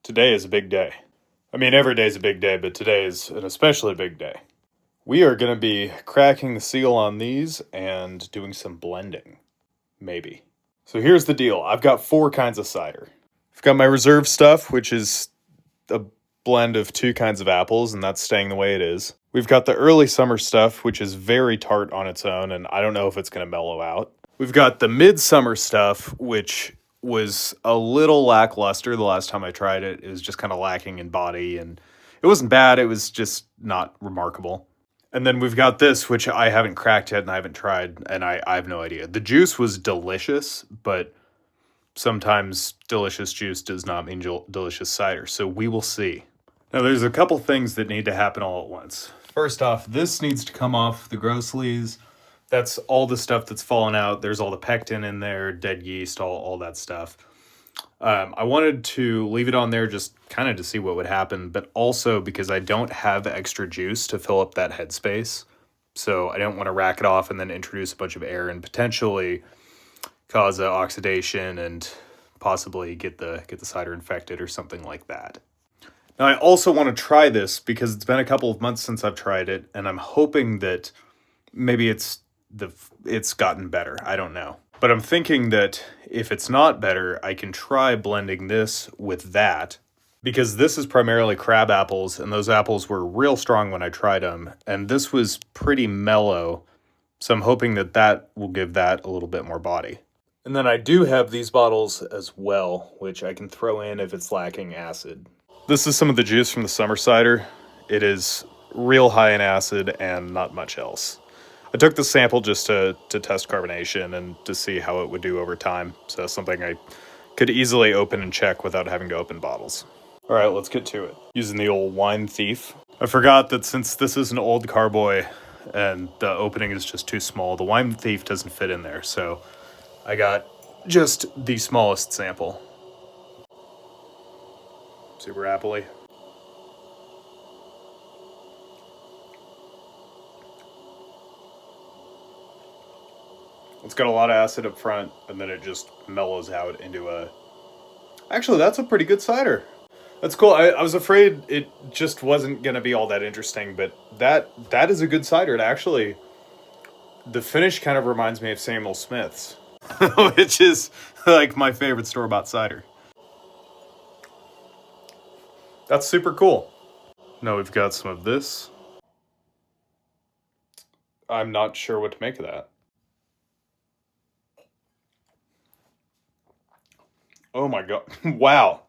Today is a big day. I mean, every day's a big day, but today is an especially big day. We are going to be cracking the seal on these and doing some blending. Maybe. So here's the deal. I've got 4 kinds of cider. I've got my reserve stuff, which is a blend of 2 kinds of apples, and that's staying the way it is. We've got the early summer stuff, which is very tart on its own, and I don't know if it's going to mellow out. We've got the midsummer stuff, which was a little lackluster the last time I tried it. It was just kind of lacking in body, and it wasn't bad. It was just not remarkable. And then we've got this, which I haven't cracked yet and I haven't tried, and I have no idea. The juice was delicious, but sometimes delicious juice does not mean delicious cider, so we will see. Now, there's a couple things that need to happen all at once. First off, this needs to come off the gross lees. That's all the stuff that's fallen out. There's all the pectin in there, dead yeast, all that stuff. I wanted to leave it on there just kind of to see what would happen, but also because I don't have extra juice to fill up that headspace. So I don't want to rack it off and then introduce a bunch of air and potentially cause oxidation and possibly get the cider infected or something like that. Now, I also want to try this because it's been a couple of months since I've tried it, and I'm hoping that maybe it's gotten better. I don't know. But I'm thinking that if it's not better, I can try blending this with that, because this is primarily crab apples, and those apples were real strong when I tried them, and this was pretty mellow, so I'm hoping that that will give that a little bit more body. And then I do have these bottles as well, which I can throw in if it's lacking acid. This is some of the juice from the summer cider. It is real high in acid and not much else. I took the sample just to test carbonation and to see how it would do over time. So that's something I could easily open and check without having to open bottles. All right, let's get to it. Using the old wine thief. I forgot that since this is an old carboy and the opening is just too small, the wine thief doesn't fit in there. So I got just the smallest sample. Super appley. It's got a lot of acid up front, and then it just mellows out into a... Actually, that's a pretty good cider. That's cool. I was afraid it just wasn't going to be all that interesting, but that is a good cider. It actually... The finish kind of reminds me of Samuel Smith's, which is like my favorite store-bought cider. That's super cool. Now we've got some of this. I'm not sure what to make of that. Oh my god. Wow.